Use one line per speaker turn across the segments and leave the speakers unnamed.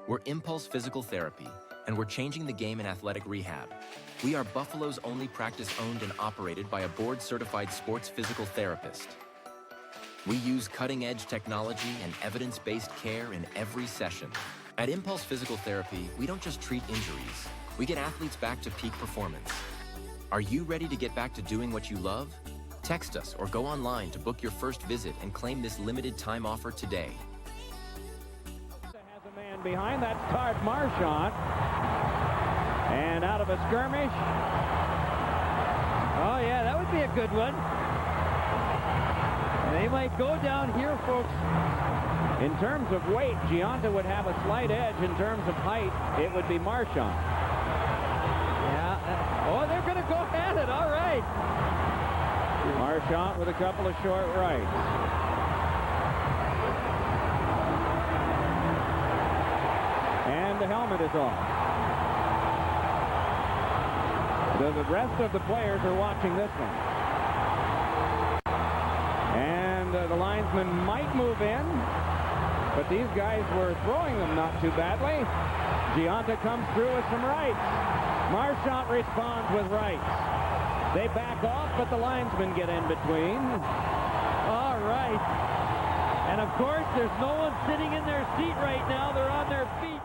We're Impulse Physical Therapy, and we're changing the game in athletic rehab. We are Buffalo's only practice owned and operated by a board-certified sports physical therapist. We use cutting-edge technology and evidence-based care in every session. At Impulse Physical Therapy, we don't just treat injuries. We get athletes back to peak performance. Are you ready to get back to doing what you love? Text us or go online to book your first visit and claim this limited time offer today.
Has a man behind, that's Todd Marchant. And out of a skirmish. Oh yeah, that would be a good one. They might go down here, folks. In terms of weight, Gionta would have a slight edge. In terms of height, it would be Marchant. Yeah. Oh, they're going to go at it. All right. Marchant with a couple of short rights. And the helmet is off. So the rest of the players are watching this one. And the linesman might move in, but these guys were throwing them not too badly. Gionta comes through with some rights. Marchant responds with rights. They back off, but the linesmen get in between. All right. And of course, there's no one sitting in their seat right now. They're on their feet.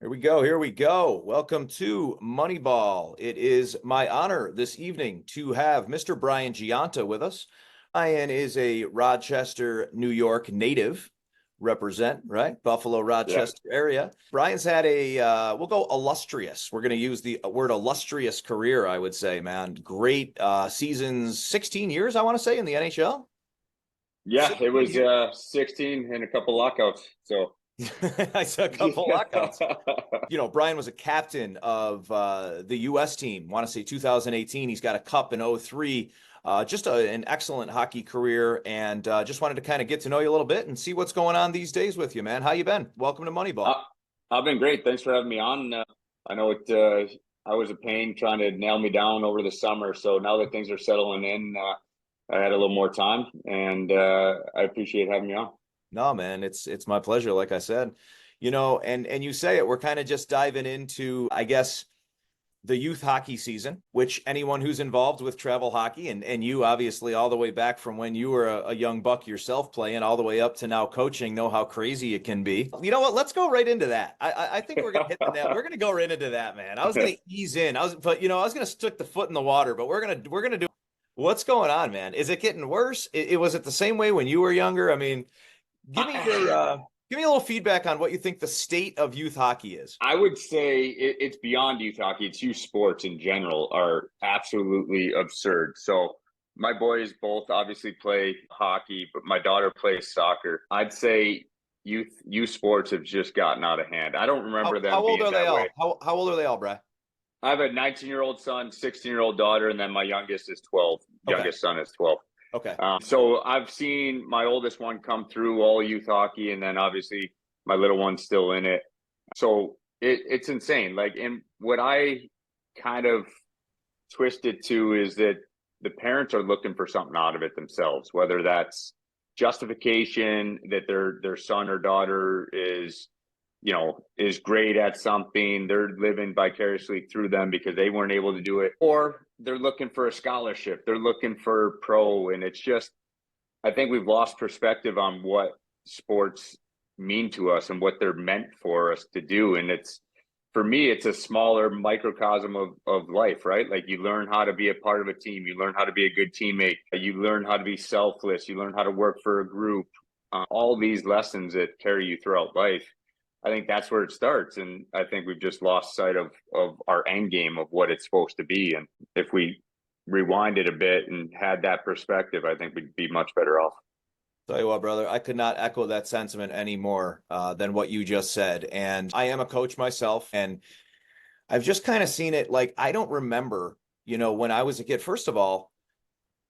Here we go. Here we go. Welcome to Moneyball. It is my honor this evening to have Mr. Brian Gionta with us. Brian is a Rochester, New York native. Represent, right? Buffalo, Rochester area. Brian's had a, we'll go illustrious. We're going to use the word illustrious career, I would say, man. Great seasons, 16 years, I want to say, in the NHL.
Yeah, it was 16 and a couple lockouts. So
I saw a couple lockouts. You know, Brian was a captain of the U.S. team. Want to say 2018. He's got a cup in 03. Just an excellent hockey career, and just wanted to kind of get to know you a little bit and see what's going on these days with you, man. How you been? Welcome to Moneyball.
I've been great. Thanks for having me on. I know it. I was a pain trying to nail me down over the summer, so now that things are settling in, I had a little more time, and I appreciate having me on.
No, man, it's my pleasure. Like I said, you know, and you say it. We're kind of just diving into, I guess, the youth hockey season, which anyone who's involved with travel hockey, and you obviously all the way back from when you were a young buck yourself playing all the way up to now coaching, know how crazy it can be. You know what? Let's go right into that. I think we're going to hit the nail. We're going to go right into that, man. I was going to ease in. I was going to stick the foot in the water, but we're going to do. What's going on, man? Is it getting worse? Was it the same way when you were younger? I mean, give me a little feedback on what you think the state of youth hockey is.
I would say it's beyond youth hockey. It's youth sports in general are absolutely absurd. So my boys both obviously play hockey, but my daughter plays soccer. I'd say youth sports have just gotten out of hand. I don't remember them.
How old
being
are they all?
way.
How old are they all, Brad?
I have a 19-year-old son, 16-year-old daughter, and then my youngest is 12. Youngest son is 12.
Okay.
So I've seen my oldest one come through all youth hockey, and then obviously my little one's still in it. So it's insane. Like, and what I kind of twisted to is that the parents are looking for something out of it themselves, whether that's justification that their son or daughter is great at something, they're living vicariously through them because they weren't able to do it, or they're looking for a scholarship, they're looking for pro. And it's just, I think we've lost perspective on what sports mean to us and what they're meant for us to do. And for me, it's a smaller microcosm of life, right? Like, you learn how to be a part of a team, you learn how to be a good teammate, you learn how to be selfless, you learn how to work for a group, all these lessons that carry you throughout life. I think that's where it starts. And I think we've just lost sight of our end game of what it's supposed to be. And if we rewind it a bit and had that perspective, I think we'd be much better off.
Tell you what, brother, I could not echo that sentiment any more than what you just said. And I am a coach myself, and I've just kind of seen it. Like, I don't remember, when I was a kid, first of all,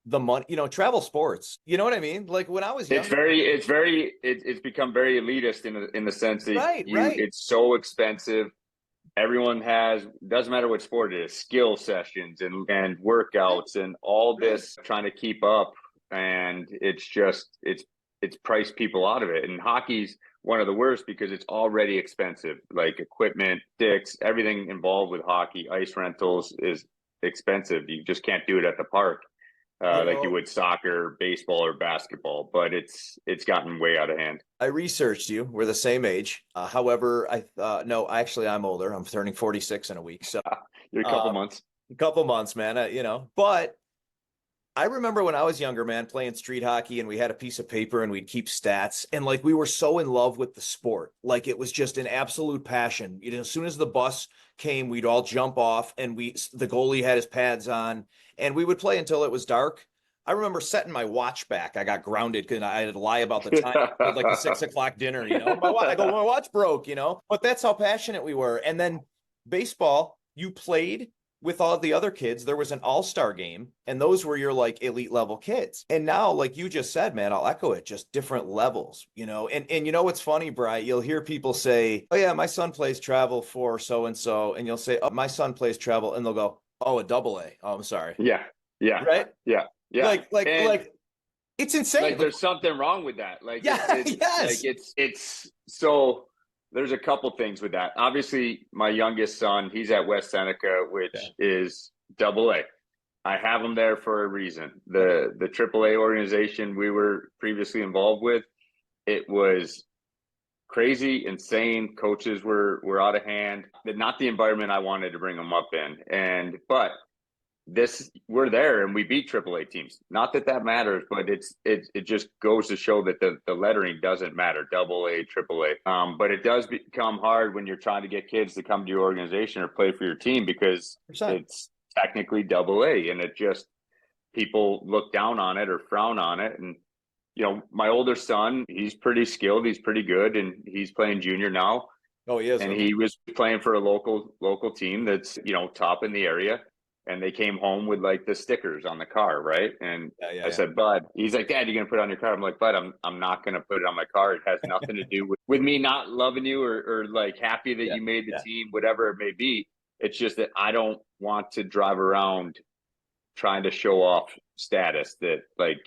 the money, travel sports, you know what I mean? Like, when I was young,
it's become very elitist in the sense that
right.
It's so expensive. Everyone doesn't matter what sport it is, skill sessions and workouts and all this trying to keep up. And it's priced people out of it. And hockey's one of the worst because it's already expensive. Like equipment, sticks, everything involved with hockey, ice rentals is expensive. You just can't do it at the park like you would soccer, baseball, or basketball. But it's gotten way out of hand.
I researched you. We're the same age. However, no, actually, I'm older. I'm turning 46 in a week. So
You're a couple months.
A couple months, man. You know, but I remember when I was younger, man, playing street hockey, and we had a piece of paper and we'd keep stats, and like we were so in love with the sport. Like it was just an absolute passion. You know, as soon as the bus came, we'd all jump off, and the goalie had his pads on, and we would play until it was dark. I remember setting my watch back. I got grounded because I had to lie about the time, like the 6 o'clock dinner, you know. My watch broke, you know. But that's how passionate we were. And then baseball, you played with all the other kids. There was an all-star game, and those were your like elite level kids. And now, like you just said, man, I'll echo it, just different levels, you know. And you know what's funny, Brian? You'll hear people say, "Oh yeah, my son plays travel for so and so," and you'll say, "Oh, my son plays travel," and they'll go, "Oh, a double A. Oh, I'm sorry."
Yeah.
Right.
Yeah.
Like it's insane.
Like there's something wrong with that. Like
yes.
Like it's so there's a couple things with that. Obviously, my youngest son, he's at West Seneca, which is double A. I have him there for a reason. The AAA organization we were previously involved with, it was crazy, insane. Coaches were out of hand. Not the environment I wanted to bring them up in. But we're there and we beat AAA teams. Not that matters, but it just goes to show that the lettering doesn't matter. Double A, AAA. But it does become hard when you're trying to get kids to come to your organization or play for your team because 100%. It's technically double A, and it just people look down on it or frown on it. And you know, my older son, he's pretty skilled, he's pretty good, and he's playing junior now.
Oh, he is.
And he was playing for a local team that's, you know, top in the area. And they came home with like the stickers on the car, right? And I said, Bud, he's like, Dad, you gonna put it on your car? I'm like, Bud, I'm not gonna put it on my car. It has nothing to do with me not loving you or like happy that you made the team, whatever it may be. It's just that I don't want to drive around trying to show off status that like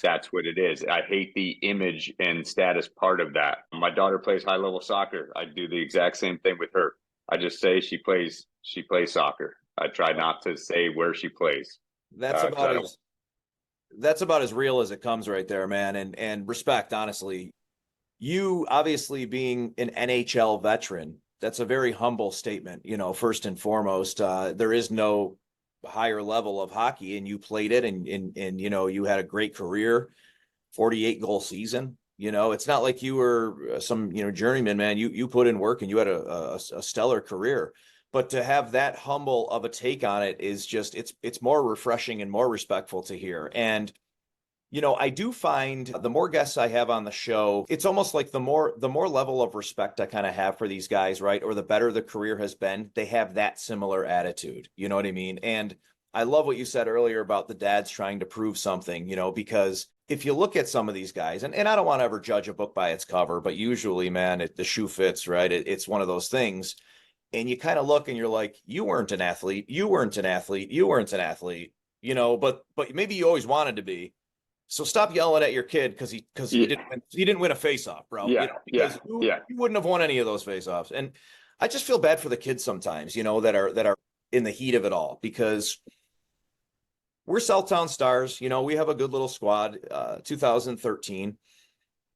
that's what it is. I hate the image and status part of that. My daughter plays high level soccer. I do the exact same thing with her. I just say she plays soccer. I try not to say where she plays.
That's about as real as it comes right there, man. And respect, honestly. You obviously being an NHL veteran, that's a very humble statement, you know, first and foremost. There is no higher level of hockey, and you played it and you know, you had a great career, 48 goal season. You know, it's not like you were some, you know, journeyman, man. You put in work and you had a stellar career. But to have that humble of a take on it is just, it's more refreshing and more respectful to hear. And, you know, I do find the more guests I have on the show, it's almost like the more level of respect I kind of have for these guys, right? Or the better the career has been, they have that similar attitude. You know what I mean? And I love what you said earlier about the dads trying to prove something, you know, because if you look at some of these guys, and I don't want to ever judge a book by its cover, but usually, man, the shoe fits, right? It's one of those things. And you kind of look and you're like, you weren't an athlete, you weren't an athlete, you know, but maybe you always wanted to be. So stop yelling at your kid because he didn't win a face-off, bro.
Yeah,
you know, you wouldn't have won any of those face-offs. And I just feel bad for the kids sometimes, you know, that are in the heat of it all, because we're Southtown Stars. You know, we have a good little squad, 2013.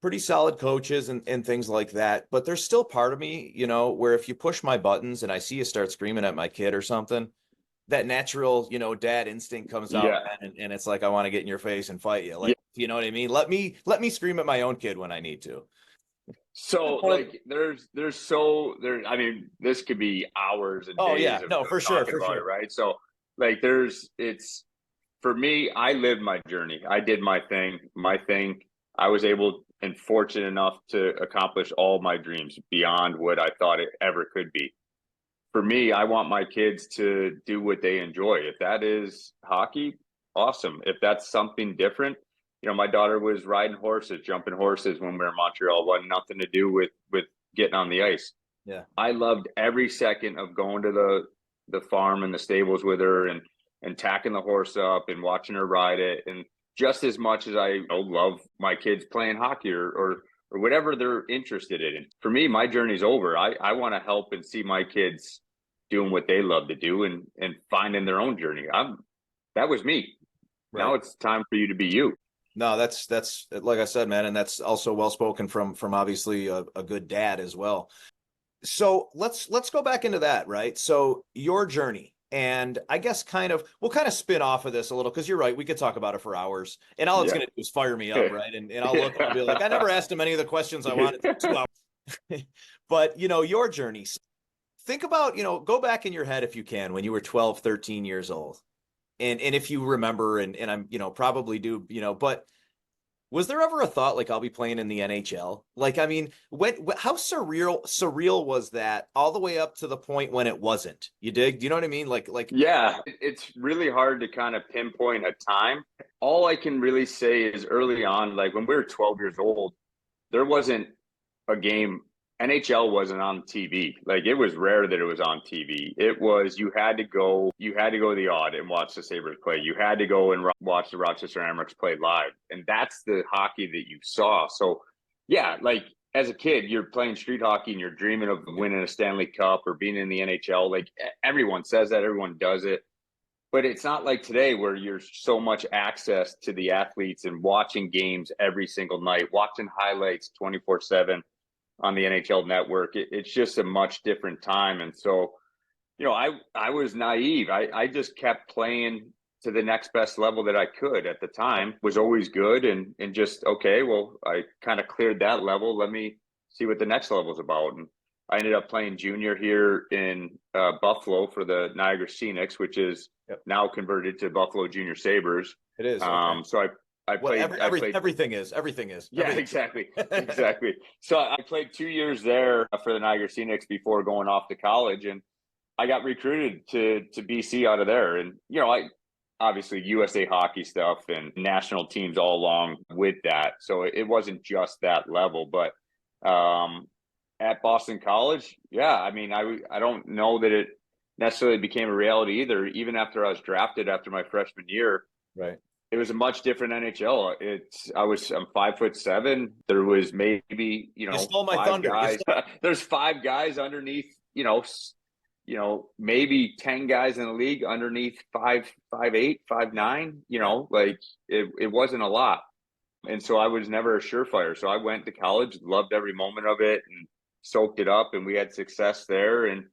Pretty solid coaches and things like that. But there's still part of me, you know, where if you push my buttons and I see you start screaming at my kid or something, that natural, you know, dad instinct comes out and it's like, I want to get in your face and fight you. Like, you know what I mean? Let me scream at my own kid when I need to.
So like I mean, this could be hours and days
for sure.
It, right? So like for me, I lived my journey. I did my thing. I was able and fortunate enough to accomplish all my dreams beyond what I thought it ever could be. For me, I want my kids to do what they enjoy. If that is hockey, awesome. If that's something different, you know, my daughter was riding horses, jumping horses when we were in Montreal. It had nothing to do with getting on the ice.
Yeah.
I loved every second of going to the farm and the stables with her and tacking the horse up and watching her ride it. And just as much as I love my kids playing hockey or or whatever they're interested in. For me, my journey's over. I want to help and see my kids doing what they love to do and finding their own journey. That was me. Right. Now it's time for you to be you.
No, that's like I said, man, and that's also well spoken from obviously a good dad as well. So let's go back into that, right? So your journey, and I guess we'll kind of spin off of this a little, because you're right, we could talk about it for hours, and all it's going to do is fire me up, right? And I'll look and I'll be like, I never asked him any of the questions I wanted for 2 hours. But your journey. Think about, go back in your head if you can when you were 12, 13 years old. And if you remember, and I'm, probably do, but was there ever a thought like I'll be playing in the NHL? Like, I mean, how surreal was that all the way up to the point when it wasn't? You dig? Do you know what I mean? Like,
yeah, it's really hard to kind of pinpoint a time. All I can really say is early on, like when we were 12 years old, there wasn't a game. NHL wasn't on TV. Like, it was rare that it was on TV. It was, you had to go to the Odd and watch the Sabres play. You had to go and watch the Rochester Amerks play live. And that's the hockey that you saw. So yeah, like as a kid, you're playing street hockey and you're dreaming of winning a Stanley Cup or being in the NHL. Like, everyone says that, everyone does it. But it's not like today where you're so much access to the athletes and watching games every single night, watching highlights 24/7. On the NHL network. It's just a much different time. And so, I was naive. I just kept playing to the next best level that I could at the time. Was always good and just, okay, well, I kind of cleared that level. Let me see what the next level is about. And I ended up playing junior here in Buffalo for the Niagara Scenics, which is now converted to Buffalo Junior Sabres.
It is.
Okay. So I played,
everything is.
Yeah, exactly. Exactly. So I played 2 years there for the Niagara Scenics before going off to college, and I got recruited to BC out of there. And, I obviously USA hockey stuff and national teams all along with that. So it wasn't just that level, but at Boston College, yeah, I mean, I don't know that it necessarily became a reality either. Even after I was drafted after my freshman year.
Right.
It was a much different NHL. I'm 5'7". There was maybe,
you stole my thunder.
Guys. There's 5 guys underneath, maybe 10 guys in the league underneath 5'8", 5'9", like it wasn't a lot. And so I was never a surefire. So I went to college, loved every moment of it and soaked it up, and we had success there. And,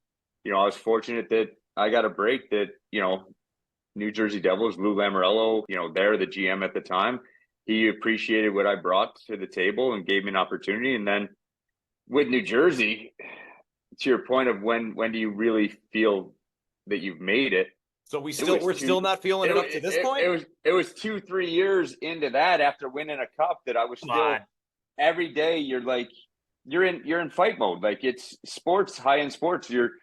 I was fortunate that I got a break that, New Jersey Devils, Lou Lamoriello, they're the GM at the time. He appreciated what I brought to the table and gave me an opportunity. And then with New Jersey, to your point of when do you really feel that you've made it?
So we're still not feeling it up to this point?
It was 2-3 years into that after winning a cup that I was every day you're in fight mode. Like, it's sports, high-end sports. You're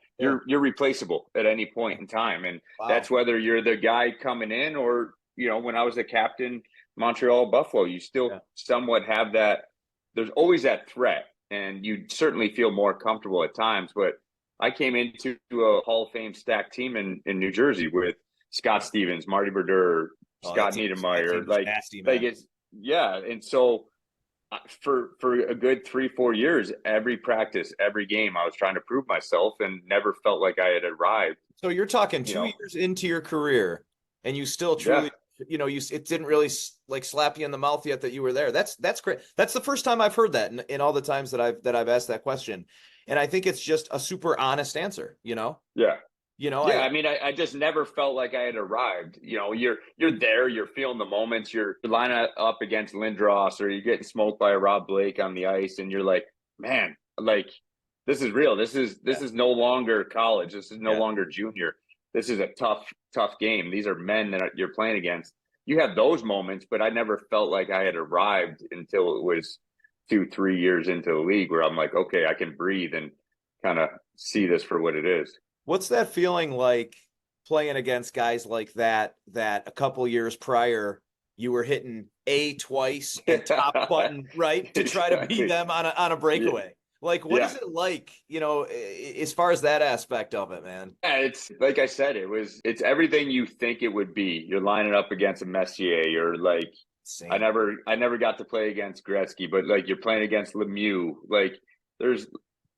replaceable at any point in time. And that's whether you're the guy coming in or, when I was the captain, Montreal, Buffalo, you still somewhat have that. There's always that threat, and you certainly feel more comfortable at times. But I came into a Hall of Fame stacked team in New Jersey with Scott Stevens, Marty Brodeur, Scott Niedermayer. And so for a good 3-4 years, every practice, every game, I was trying to prove myself and never felt like I had arrived.
So you're talking 2 years into your career, and you still truly, it didn't really slap you in the mouth yet that you were there. That's great. That's the first time I've heard that in all the times that I've asked that question, and I think it's just a super honest answer.
Yeah. I mean, I just never felt like I had arrived. You're there, you're feeling the moments, you're lining up against Lindros, or you're getting smoked by a Rob Blake on the ice, and you're like, man, like, this is real. This is no longer college. This is no longer junior. This is a tough game. These are men that you're playing against. You have those moments, but I never felt like I had arrived until it was 2-3 years into the league where I'm like, okay, I can breathe and kind of see this for what it is.
What's that feeling like playing against guys like that a couple years prior you were hitting twice and top button, right, to try to beat them on a breakaway? Yeah. Like, what is it like, as far as that aspect of it, man?
Yeah, it's like I said, it's everything you think it would be. You're lining up against a Messier, or like
Same.
I never got to play against Gretzky, but like you're playing against Lemieux. Like there's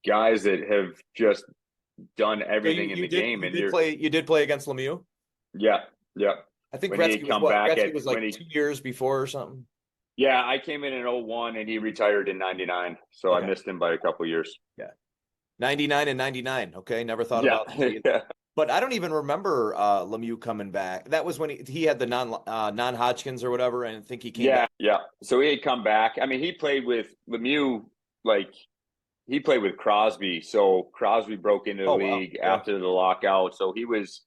guys that have just done everything in the game, and
you did play against Lemieux?
Yeah.
I think
When he
Gretzky
come
was
back
Gretzky was like 2 years before or something.
Yeah, I came in 01 and he retired in 99. So
Okay.
I missed him by a couple years.
Yeah. 99 and 99. Okay. Never thought
Yeah.
about that.
Yeah.
But I don't even remember Lemieux coming back. That was when he had the non-Hodgkins or whatever, and I think he came back.
Yeah. So he had come back. I mean, he played with Lemieux, like he played with Crosby. So Crosby broke into the league after the lockout. So he was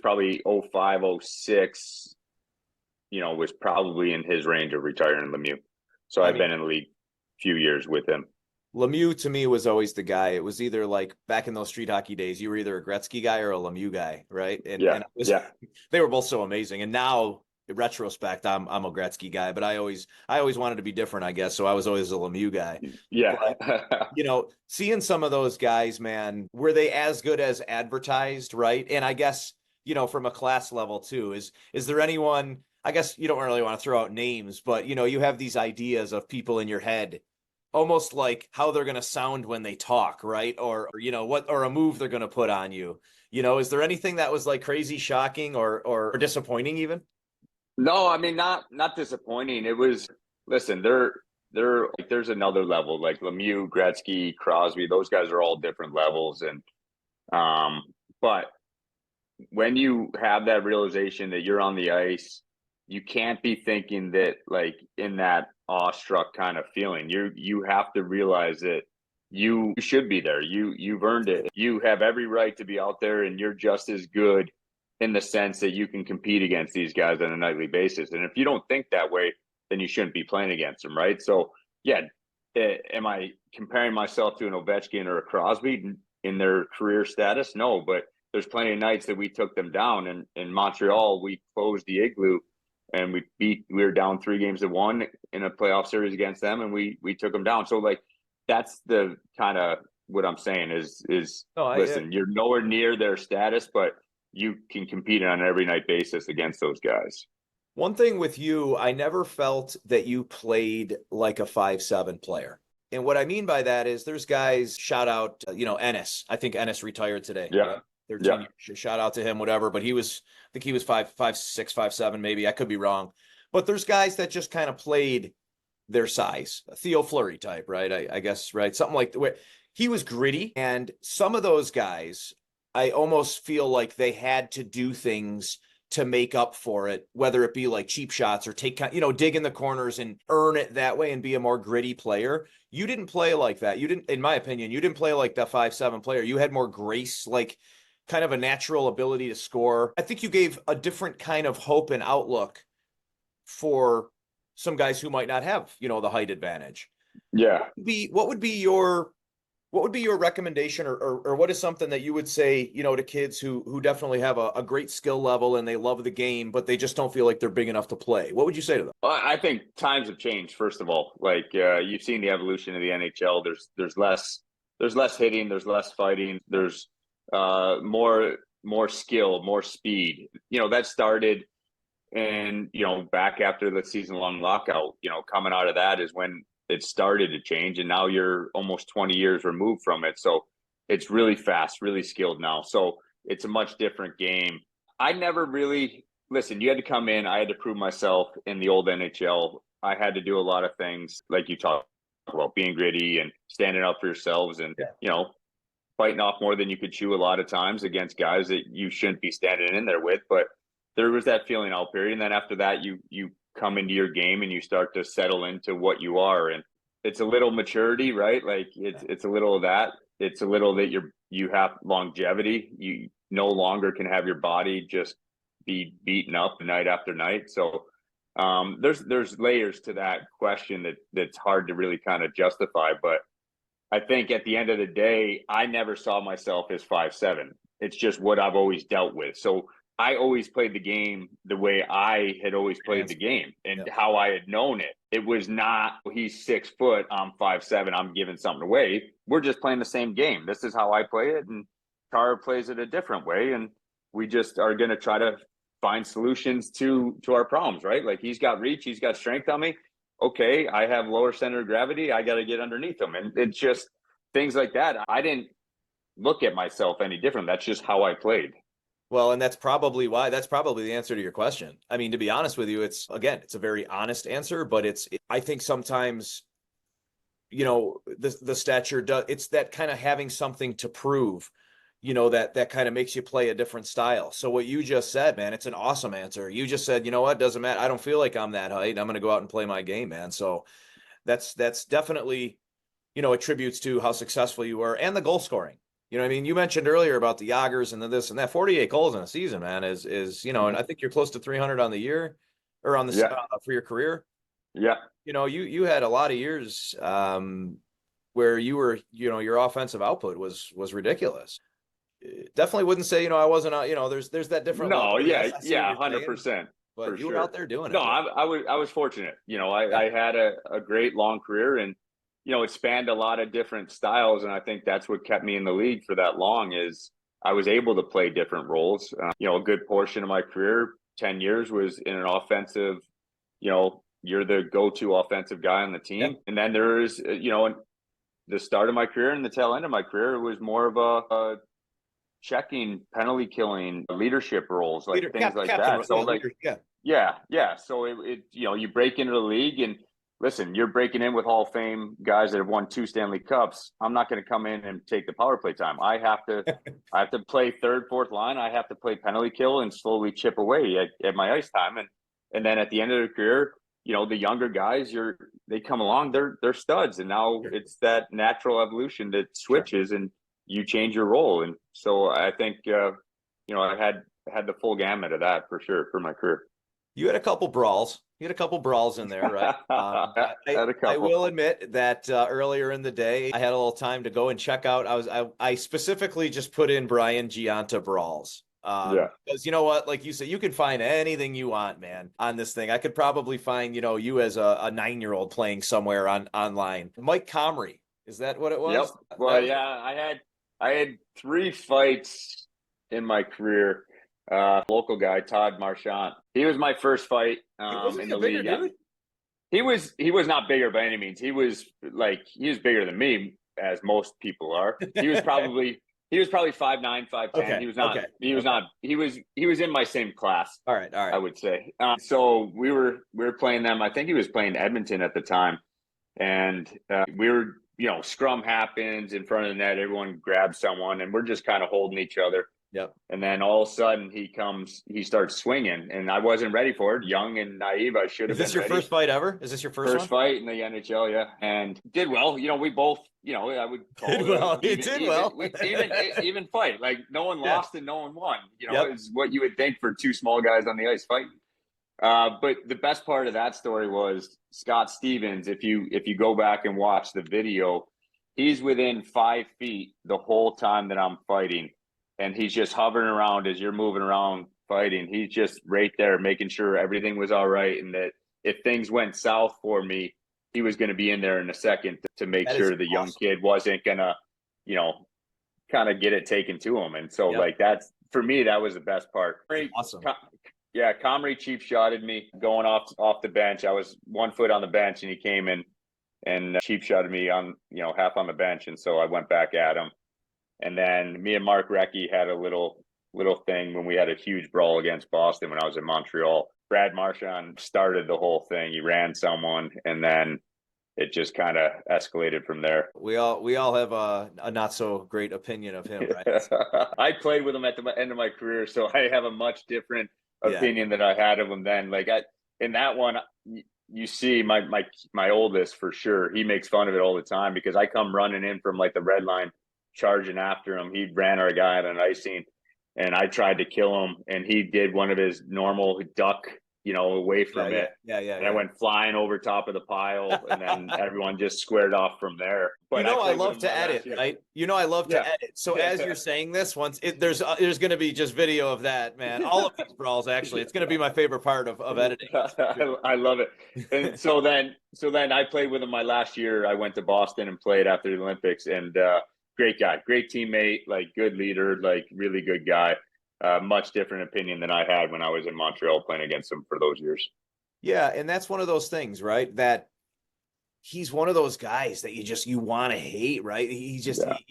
probably 05, 06, was probably in his range of retiring Lemieux. So I've been in the league a few years with him.
Lemieux to me was always the guy. It was either like back in those street hockey days, you were either a Gretzky guy or a Lemieux guy, right? And they were both so amazing. And now, in retrospect, I'm a Gretzky guy, but I always wanted to be different, I guess. So I was always a Lemieux guy.
Yeah.
But, seeing some of those guys, man, were they as good as advertised, right? And I guess, from a class level too, is there anyone? I guess you don't really want to throw out names, but you have these ideas of people in your head, almost like how they're going to sound when they talk, right? Or a move they're going to put on you. Is there anything that was like crazy, shocking, or disappointing even?
No, I mean, not disappointing. It was, listen, they're like, there's another level, like Lemieux, Gretzky, Crosby, those guys are all different levels. And, but when you have that realization that you're on the ice, you can't be thinking that like in that awestruck kind of feeling. You have to realize that you should be there. You've earned it. You have every right to be out there, and you're just as good in the sense that you can compete against these guys on a nightly basis. And if you don't think that way, then you shouldn't be playing against them, right? So yeah, am I comparing myself to an Ovechkin or a Crosby in their career status? No, but there's plenty of nights that we took them down. And in Montreal, we closed the Igloo. And we were down 3-1 in a playoff series against them, and we took them down. So like that's the kind of what I'm saying is listen, you're nowhere near their status, but you can compete on an every night basis against those guys.
One thing with you, I never felt that you played like a 5'7" player. And what I mean by that is there's guys, shout out, Ennis. I think Ennis retired today.
Yeah.
13 years. Shout out to him, whatever. But I think he was 5'6", 5'7", maybe. I could be wrong. But there's guys that just kind of played their size. A Theo Fleury type, right? I guess, right? Something like the way he was gritty. And some of those guys, I almost feel like they had to do things to make up for it, whether it be like cheap shots or dig in the corners and earn it that way and be a more gritty player. You didn't play like that. You didn't, in my opinion, you didn't play like the 5'7" player. You had more grace, like kind of a natural ability to score. I think you gave a different kind of hope and outlook for some guys who might not have, the height advantage.
Yeah.
What would be your recommendation or what is something that you would say, to kids who definitely have a great skill level and they love the game, but they just don't feel like they're big enough to play? What would you say to them?
I think times have changed, first of all. Like you've seen the evolution of the NHL. There's less hitting, there's less fighting, there's more skill, more speed. That started and back after the season-long lockout, coming out of that is when it started to change, and now you're almost 20 years removed from it. So it's really fast, really skilled now. So it's a much different game. I never really listen, you had to come in, I had to prove myself in the old NHL. I had to do a lot of things like you talked about, being gritty and standing up for yourselves and fighting off more than you could chew a lot of times against guys that you shouldn't be standing in there with. But there was that feeling out period. And then after that, you come into your game and you start to settle into what you are. And it's a little maturity, right? Like it's a little of that. It's a little that you have longevity. You no longer can have your body just be beaten up night after night. So there's layers to that question that's hard to really kind of justify. But I think at the end of the day, I never saw myself as 5'7". It's just what I've always dealt with. So I always played the game the way I had always played the game and how I had known it. It was not, he's 6 foot, I'm 5'7", I'm giving something away. We're just playing the same game. This is how I play it. And Tara plays it a different way. And we just are going to try to find solutions to our problems, right? Like he's got reach, he's got strength on me. Okay, I have lower center of gravity. I got to get underneath him. And it's just things like that. I didn't look at myself any different. That's just how I played.
Well, and that's probably the answer to your question. I mean, to be honest with you, it's a very honest answer, but I think sometimes, the stature does, it's that kind of having something to prove, that kind of makes you play a different style. So what you just said, man, it's an awesome answer. You just said, you know what, doesn't matter. I don't feel like I'm that height. I'm going to go out and play my game, man. So that's definitely, attributes to how successful you were and the goal scoring. You know what I mean? You mentioned earlier about the Yoggers and the this and that. 48 goals in a season, man, is and I think you're close to 300 on the year or on the for your career.
Yeah.
You had a lot of years where you were, your offensive output was ridiculous. Definitely wouldn't say, I wasn't, there's that different.
No,
level.
yeah,
Yes,
100%.
But you were out there doing it.
No, I was fortunate. I had a great long career, and it spanned a lot of different styles, and I think that's what kept me in the league for that long. Is I was able to play different roles. A good portion of my career, 10 years, was in an offensive. You're the go-to offensive guy on the team, and then there's the start of my career and the tail end of my career was more of a checking, penalty killing, leadership roles, like things like that. So So it you break into the league, and listen, you're breaking in with Hall of Fame guys that have won 2 Stanley Cups. I'm not going to come in and take the power play time. I have to play third, fourth line. I have to play penalty kill and slowly chip away at my ice time. And then at the end of the career, the younger guys, they come along, they're studs. And now it's that natural evolution that switches and you change your role. And so I think, I had the full gamut of that for sure for my career.
You had a couple brawls. You had a couple brawls in there, right? I will admit that earlier in the day, I had a little time to go and check out. I specifically just put in Brian Gionta brawls. Because you know what, like you said, you can find anything you want, man, on this thing. I could probably find, you as a 9-year-old playing somewhere online. Mike Comrie, is that what it was?
Yep. Well, I had 3 fights in my career. Local guy, Todd Marchant. He was my first fight in the league. Dude? He was not bigger by any means. He was bigger than me, as most people are. He was probably 5'9", 5'10". Okay. He was in my same class.
All right.
I would say. So we were playing them. I think he was playing Edmonton at the time, and we were, scrum happens in front of the net. Everyone grabs someone, and we're just kind of holding each other.
Yep.
And then all of a sudden he starts swinging, and I wasn't ready for it. Young and naive. I should have been ready.
Is this your first fight ever? Is this your first
fight in the NHL? Yeah. And did well. We both, I would call
did well. He did well.
Even fight. Like no one lost and no one won. Is what you would think for 2 small guys on the ice fighting. But the best part of that story was Scott Stevens. If you go back and watch the video, he's within 5 feet the whole time that I'm fighting. And he's just hovering around as you're moving around fighting. He's just right there making sure everything was all right. And that if things went south for me, he was going to be in there in a second to make sure the young kid wasn't going to, kind of get it taken to him. And so that's, for me, that was the best part.
Awesome.
Comrie cheap shotted me going off the bench. I was 1 foot on the bench, and he came in and cheap shotted me on, half on the bench. And so I went back at him. And then me and Mark Recchi had a little thing when we had a huge brawl against Boston when I was in Montreal. Brad Marchand started the whole thing. He ran someone, and then it just kind of escalated from there.
We all have a not so great opinion of him, right?
I played with him at the end of my career, so I have a much different opinion than I had of him then. Like in that one, you see my oldest for sure. He makes fun of it all the time because I come running in from like the red line, charging after him. He ran our guy at an icing, and I tried to kill him, and he did one of his normal duck, away from it. And I went flying over top of the pile, and then everyone just squared off from there. But
I love to edit, right? I love to edit. So as you're saying this, there's going to be just video of that, man. All of these brawls, actually, it's going to be my favorite part of editing.
I love it. And so then I played with him my last year. I went to Boston and played after the Olympics, and great guy, great teammate, like good leader, like really good guy. much different opinion than I had when I was in Montreal playing against him for those years.
Yeah, and that's one of those things, right? That he's one of those guys that you want to hate, right? You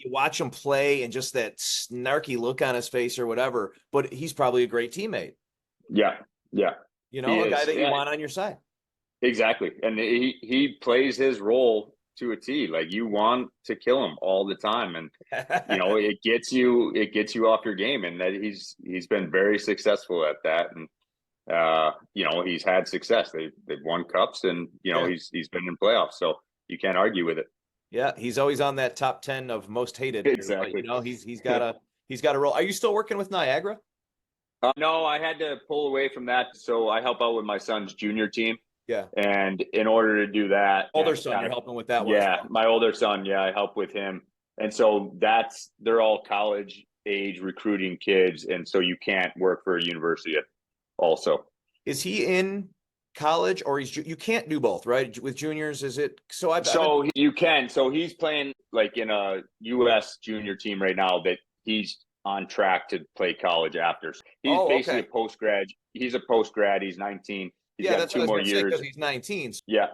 watch him play and just that snarky look on his face or whatever, but he's probably a great teammate.
Yeah.
You know, a guy that you want on your side.
Exactly. And he plays his role to a T. Like, you want to kill him all the time. And, you know, it gets you off your game. And that he's been very successful at that. And, you know, he's had success. They've won cups, and, you know, he's been in playoffs. So you can't argue with it.
Yeah. He's always on that top 10 of most hated.
Exactly.
You know, he's got a role. Are you still working with Niagara?
No, I had to pull away from that. So I help out with my son's junior team.
Yeah.
And in order to do that,
older son, you're helping with that one.
Yeah, my older son. Yeah, I help with him. And so they're all college age recruiting kids. And so you can't work for a university also.
Is he in college, or you can't do both, right? With juniors, is it?
You can. So he's playing like in a U.S. junior team right now that he's on track to play college after. He's basically a post-grad. He's a post-grad. He's 19. He's got
that's
2 more years.
Because he's 19. So
yeah.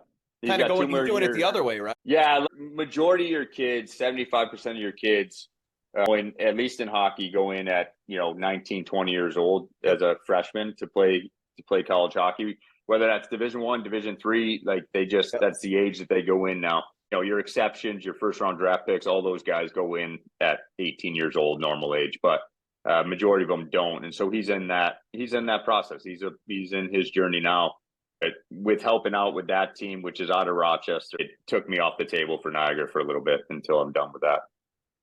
kind of doing it the other way, right?
Yeah. Majority of your kids, 75% of your kids, at least in hockey, go in at, 19, 20 years old as a freshman to play college hockey. Whether that's Division I, Division III, like that's the age that they go in now. Your exceptions, your first round draft picks, all those guys go in at 18 years old, normal age, but majority of them don't. And so he's in that process. He's in his journey now. But with helping out with that team, which is out of Rochester, it took me off the table for Niagara for a little bit until I'm done with that.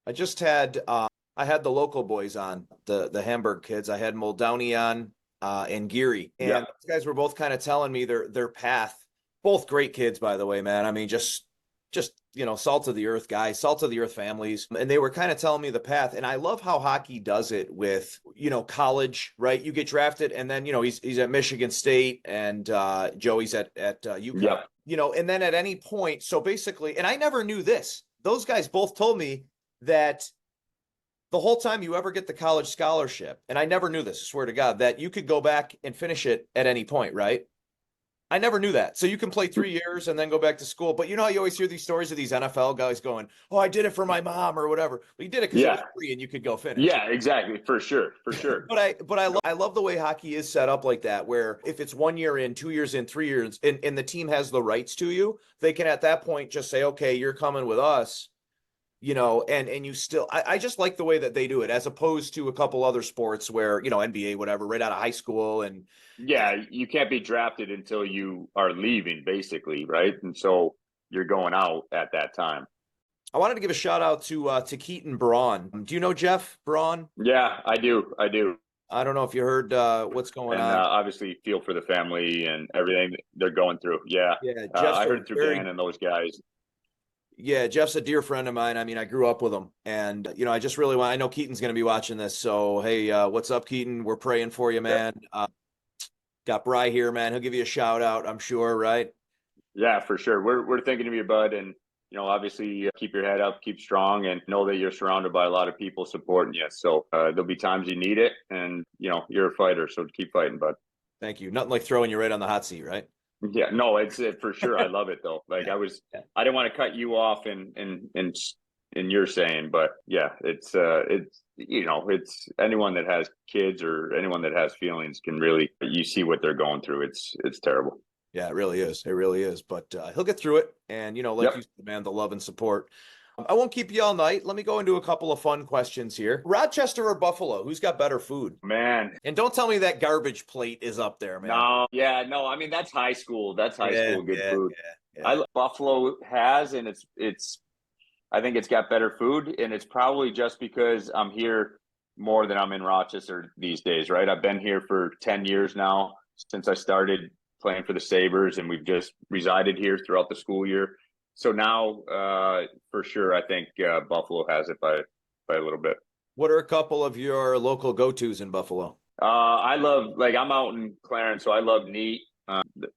I just had I had the local boys on, the Hamburg kids. I had Muldowney on and Geary, and those guys were both kind of telling me their path. Both great kids, by the way, man. I mean, just salt of the earth guys, salt of the earth families. And they were kind of telling me the path. And I love how hockey does it with, college, right? You get drafted, and then, he's at Michigan State, and Joey's at UConn, and then at any point. So basically, and I never knew this. Those guys both told me that the whole time you ever get the college scholarship, and I never knew this, I swear to God, that you could go back and finish it at any point, right? I never knew that. So you can play 3 years and then go back to school. But how you always hear these stories of these NFL guys going, "Oh, I did it for my mom," or whatever. Well, you did it because it was free and you could go finish.
Yeah, exactly. For sure.
But I love the way hockey is set up like that, where if it's 1 year in, 2 years in, 3 years, and the team has the rights to you, they can at that point just say, "Okay, you're coming with us." And you still, I just like the way that they do it, as opposed to a couple other sports where, NBA, whatever, right out of high school. And
you can't be drafted until you are leaving, basically, right? And so you're going out at that time.
I wanted to give a shout out to Keaton Braun. Do you know Jeff Braun?
Yeah, I do.
I don't know if you heard what's going on.
Obviously feel for the family and everything they're going through. Yeah. I heard through Dan and those guys.
Yeah, Jeff's a dear friend of mine. I mean, I grew up with him, and I just really I know Keaton's going to be watching this. So, hey, what's up, Keaton? We're praying for you, man. Got Bri here, man. He'll give you a shout out, I'm sure, right?
Yeah, for sure. We're thinking of you, bud, and obviously keep your head up, keep strong, and know that you're surrounded by a lot of people supporting you. So there'll be times you need it, and you're a fighter, so keep fighting, bud.
Thank you. Nothing like throwing you right on the hot seat, right?
Yeah, no, it's for sure. I love it though. Like I didn't want to cut you off in your saying, but yeah, it's anyone that has kids or anyone that has feelings can really, you see what they're going through. It's terrible.
Yeah, it really is. It really is. But he'll get through it. And, you said, man, the love and support. I won't keep you all night. Let me go into a couple of fun questions here. Rochester or Buffalo? Who's got better food?
Man.
And don't tell me that garbage plate is up there, man.
No. I mean, that's high school. That's high school good food. Yeah. Buffalo has, and it's. I think it's got better food, and it's probably just because I'm here more than I'm in Rochester these days, right? I've been here for 10 years now since I started playing for the Sabres, and we've just resided here throughout the school year. So now, for sure, I think Buffalo has it by a little bit.
What are a couple of your local go-tos in Buffalo?
I love, I'm out in Clarence, so I love Neat.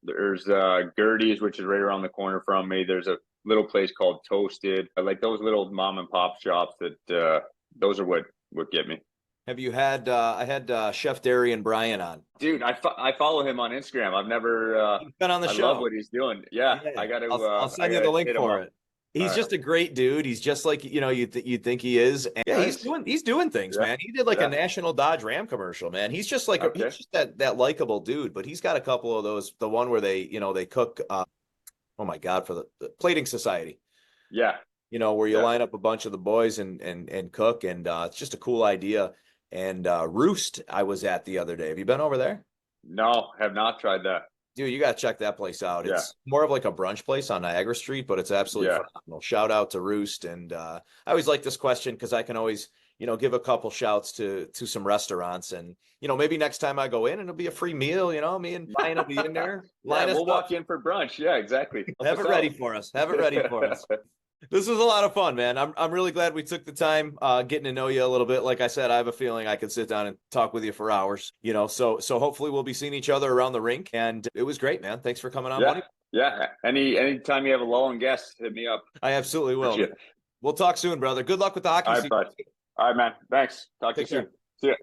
There's Gertie's, which is right around the corner from me. There's a little place called Toasted. I like those little mom and pop shops that those are what get me.
Have you had? I had Chef Darian Brian on.
Dude, I follow him on Instagram. I've never.
He's been on the
I
show.
love what he's doing. Yeah,
Yeah,
I got to.
I'll
I
send you
got
the
to
link
hit him
for
up.
it. He's just a great dude. He's just like, you know, you'd think he is. And yeah,
Nice.
he's doing things,
Yeah.
man. He did like
Yeah.
a National Dodge Ram commercial, man. He's just like
Okay.
he's just that likable dude. But he's got a couple of those. The one where they, you know, they cook. Oh my God, for the Plating Society.
Yeah.
You know, where you
Yeah.
line up a bunch of the boys and cook, and it's just a cool idea. And Roost, I was at the other day. Have you been over there?
No, have not tried that.
Dude, you got to check that place out.
Yeah.
It's more of like a brunch place on Niagara Street, but it's absolutely
Yeah.
phenomenal. Shout out to Roost. And I always like this question because I can always, you know, give a couple shouts to some restaurants. And, you know, maybe next time I go in, it'll be a free meal. You know, me and Brian will be in there.
Yeah, we'll walk in for brunch. Yeah, exactly.
Have it ready for us. Have it ready for us. This was a lot of fun, man. I'm really glad we took the time getting to know you a little bit. Like I said, I have a feeling I could sit down and talk with you for hours, you know, so hopefully we'll be seeing each other around the rink. And it was great, man. Thanks for coming on, buddy.
Yeah. Anytime you have a lull and guest, hit me up.
I absolutely will.
Appreciate it.
We'll talk soon, brother. Good luck with the hockey
All right,
season.
bud. All right, man. Thanks. Talk to you
Take care.
soon. See ya.